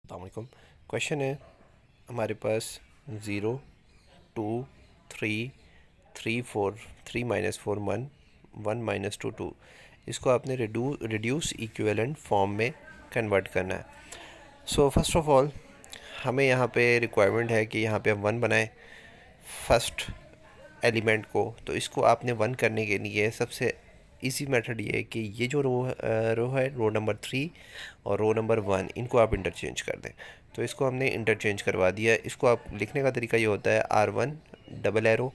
अस्सलामुअलैकुम। क्वेश्चन है हमारे पास 0 2 3 3 4 3 माइनस 4 1 1 माइनस 2 2। इसको आपने रिड्यूस इक्विवेलेंट फॉर्म में कन्वर्ट करना है। सो फर्स्ट ऑफ ऑल हमें यहाँ पे रिक्वायरमेंट है कि यहाँ पे हम 1 बनाएं फर्स्ट एलिमेंट को। तो इसको आपने 1 करने के लिए सबसे इजी मेथड ये है कि ये जो रो है, रो नंबर 3 और रो नंबर 1, इनको आप इंटरचेंज कर दें। तो इसको हमने इंटरचेंज करवा दिया। इसको आप लिखने का तरीका ये होता है R1 डबल एरो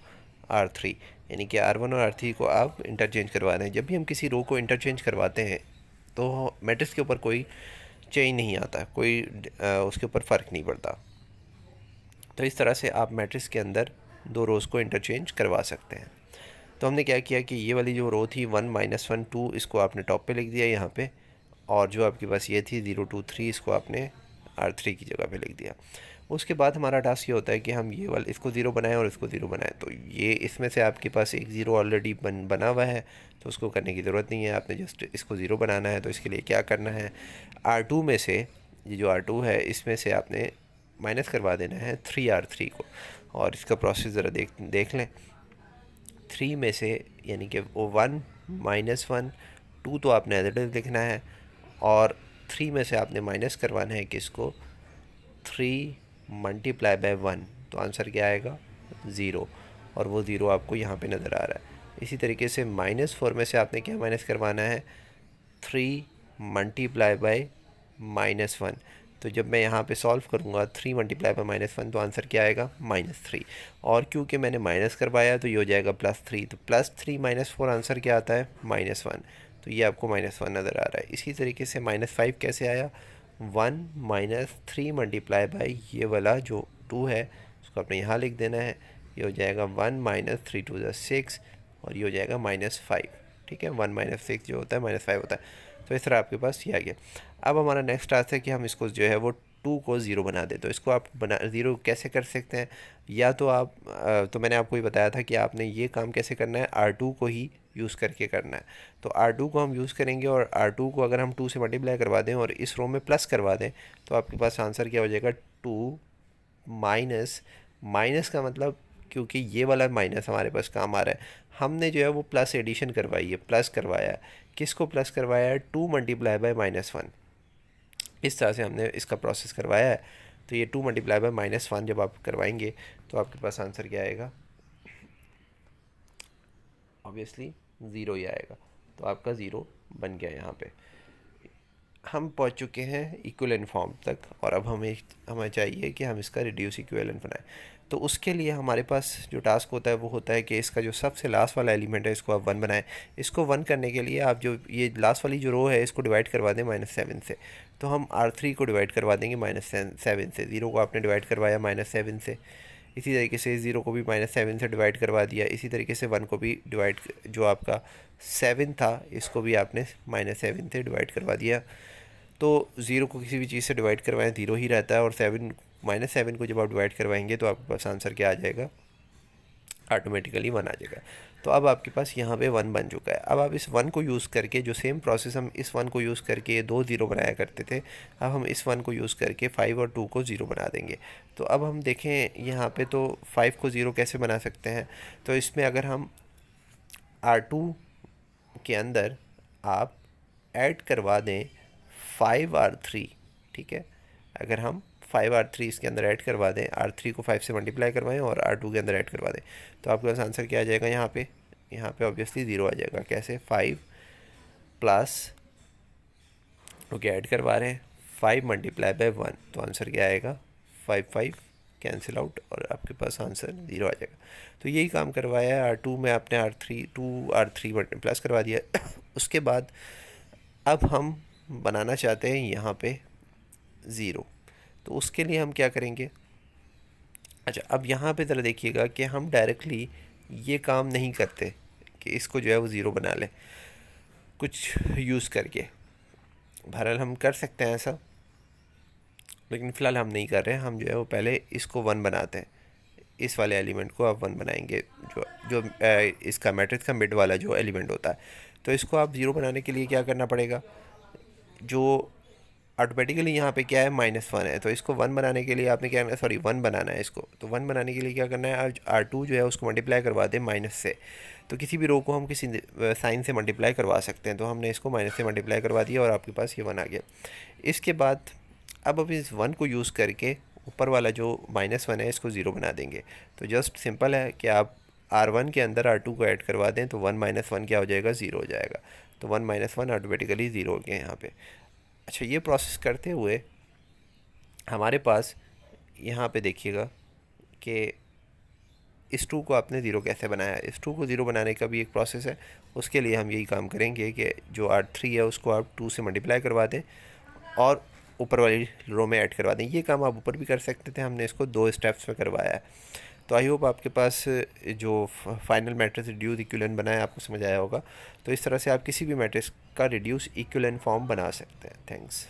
R3, यानी कि R1 और R3 को आप इंटरचेंज करवा दें। जब भी हम किसी रो को इंटरचेंज करवाते हैं तो मैट्रिक्स के ऊपर कोई चेंज नहीं आता, कोई उसके ऊपर फ़र्क नहीं पड़ता। तो इस तरह से आप मैट्रिक्स के अंदर दो रोज़ को इंटरचेंज करवा सकते हैं। तो हमने क्या किया कि ये वाली जो रो थी 1 माइनस 1 2, इसको आपने टॉप पे लिख दिया यहाँ पे, और जो आपके पास ये थी 0 2 3, इसको आपने R3 की जगह पे लिख दिया। उसके बाद हमारा टास्क ये होता है कि हम ये वाला इसको ज़ीरो बनाएं और इसको ज़ीरो बनाएं। तो ये इसमें से आपके पास एक ज़ीरो ऑलरेडी बना हुआ है, तो उसको करने की ज़रूरत नहीं है, आपने जस्ट इसको ज़ीरो बनाना है। तो इसके लिए क्या करना है, R2 में से, ये जो R2 है इसमें से आपने माइनस करवा देना है 3R3 को। और इसका प्रोसेस ज़रा देख लें। 3 में से, यानी कि वो 1 माइनस 1 2 तो आपने एज इट इज़ लिखना है, और 3 में से आपने माइनस करवाना है किसको, 3 मल्टीप्लाई बाय 1। तो आंसर क्या आएगा, 0, और वो 0 आपको यहाँ पे नज़र आ रहा है। इसी तरीके से -4 में से आपने क्या माइनस करवाना है, 3 मल्टीप्लाई बाय -1। तो जब मैं यहाँ पे सॉल्व करूँगा 3 मल्टीप्लाई बाय -1, तो आंसर क्या आएगा, -3। और क्योंकि मैंने माइनस करवाया तो ये हो जाएगा +3। तो +3 -4 आंसर क्या आता है, -1। तो ये आपको -1 नज़र आ रहा है। इसी तरीके से -5 कैसे आया, 1 -3 मल्टीप्लाई बाई ये वाला जो 2 है, उसको आपने यहाँ लिख देना है। ये हो जाएगा 1 -3 2 ज़ा 6, और ये हो जाएगा -5। ठीक है, 1 - 6 जो होता है -5 होता है। तो इस तरह आपके पास ये आ गया। अब हमारा नेक्स्ट टास्क है कि हम इसको जो है वो 2 को 0 बना दें। तो इसको आप बना 0 कैसे कर सकते हैं, या तो आप तो मैंने आपको ये बताया था कि आपने ये काम कैसे करना है, R2 को ही यूज़ करके करना है। तो R2 को हम यूज़ करेंगे, और R2 को अगर हम 2 से मल्टीप्लाई करवा दें और इस रो में प्लस करवा दें, तो आपके पास आंसर क्या हो जाएगा, 2 माइनस, माइनस का मतलब, क्योंकि ये वाला माइनस हमारे पास काम आ रहा है, हमने जो है वो प्लस एडिशन करवाई है, प्लस करवाया है। किसको प्लस करवाया है, 2 मल्टीप्लाई बाय -1। इस तरह से हमने इसका प्रोसेस करवाया है। तो ये 2 मल्टीप्लाई बाय -1 जब आप करवाएंगे तो आपके पास आंसर क्या आएगा, ऑब्वियसली 0 ही आएगा। तो आपका 0 बन गया। यहाँ पे हम पहुंच चुके हैं इक्विवेलेंट फॉर्म तक, और अब हमें चाहिए कि हम इसका रिड्यूस इक्विवेलेंट बनाएं। तो उसके लिए हमारे पास जो टास्क होता है वो होता है कि इसका जो सबसे लास्ट वाला एलिमेंट है इसको आप 1 बनाएं। इसको 1 करने के लिए आप जो ये लास्ट वाली जो रो है इसको डिवाइड करवा दें -7 से। तो हम R3 को डिवाइड करवा देंगे -7 से। 0 को आपने डिवाइड करवाया -7 से, इसी तरीके से 0 को भी -7 से डिवाइड करवा दिया। इसी तरीके से 1 को भी डिवाइड, जो आपका 7 था, इसको भी आपने -7 से डिवाइड करवा दिया। तो 0 को किसी भी चीज़ से डिवाइड करवाएं 0 ही रहता है, और -7 को जब आप डिवाइड करवाएंगे तो आपके पास आंसर क्या आ जाएगा, ऑटोमेटिकली 1 आ जाएगा। तो अब आपके पास यहाँ पे 1 बन चुका है। अब आप इस 1 को यूज़ करके, जो सेम प्रोसेस हम इस 1 को यूज़ करके ये 2 0 बनाया करते थे, अब हम इस 1 को यूज़ करके 5 और 2 को 0 बना देंगे। तो अब हम देखें यहाँ पे, तो 5 को 0 कैसे बना सकते हैं। तो इसमें अगर हम R2 के अंदर आप ऐड करवा दें 5R3, ठीक है, अगर हम 5R3 इसके अंदर ऐड करवा दें, R3 को 5 से मल्टीप्लाई करवाएं और R2 के अंदर ऐड करवा दें, तो आपके पास आंसर क्या आ जाएगा, यहाँ पे ऑब्वियसली 0 आ जाएगा। कैसे, 5 प्लस, ओके ऐड करवा रहे हैं 5 मल्टीप्लाई बाय 1, तो आंसर क्या आएगा, 5 5 कैंसिल आउट, और आपके पास आंसर 0 आ जाएगा। तो यही काम करवाया है। R2 में आपने R3 प्लस करवा दिया। उसके बाद अब हम बनाना चाहते हैं यहाँ पे 0। तो उसके लिए हम क्या करेंगे, अच्छा अब यहाँ पे ज़रा देखिएगा कि हम डायरेक्टली ये काम नहीं करते कि इसको जो है वो 0 बना लें कुछ यूज़ करके। बहरहाल हम कर सकते हैं ऐसा, लेकिन फ़िलहाल हम नहीं कर रहे हैं। हम जो है वो पहले इसको 1 बनाते हैं। इस वाले एलिमेंट को आप 1 बनाएंगे, जो जो इसका मैट्रिक्स का मिड वाला जो एलिमेंट होता है। तो इसको आप 0 बनाने के लिए क्या करना पड़ेगा, जो ऑटोमेटिकली यहाँ पे क्या है, -1 है, तो इसको 1 बनाने के लिए आपने क्या करना है, सॉरी 1 बनाना है इसको, तो 1 बनाने के लिए क्या करना है, R2 जो है उसको मल्टीप्लाई करवा दें माइनस से। तो किसी भी रो को हम किसी साइन से मल्टीप्लाई करवा सकते हैं, तो हमने इसको माइनस से मल्टीप्लाई करवा दिया और आपके पास ये 1 आ गया। इसके बाद अब इस 1 को यूज़ करके ऊपर वाला जो -1 है इसको 0 बना देंगे। तो जस्ट सिंपल है कि आप R1 के अंदर R2 को ऐड करवा दें तो 1 - 1 क्या हो जाएगा, 0 हो जाएगा। तो 1 - 1 ऑटोमेटिकली 0 हो गया यहाँ पे। अच्छा, ये प्रोसेस करते हुए हमारे पास यहाँ पे देखिएगा कि इस 2 को आपने 0 कैसे बनाया। इस 2 को 0 बनाने का भी एक प्रोसेस है। उसके लिए हम यही काम करेंगे कि जो R3 है उसको आप 2 से मल्टीप्लाई करवा दें और ऊपर वाली रो में ऐड करवा दें। ये काम आप ऊपर भी कर सकते थे, हमने इसको 2 स्टेप्स में करवाया है। तो आई होप आपके पास जो फाइनल मैट्रिक्स रिड्यूस इक्विवेलेंट बना है आपको समझ आया होगा। तो इस तरह से आप किसी भी मैट्रिक्स का रिड्यूस इक्विवेलेंट फॉर्म बना सकते हैं। थैंक्स।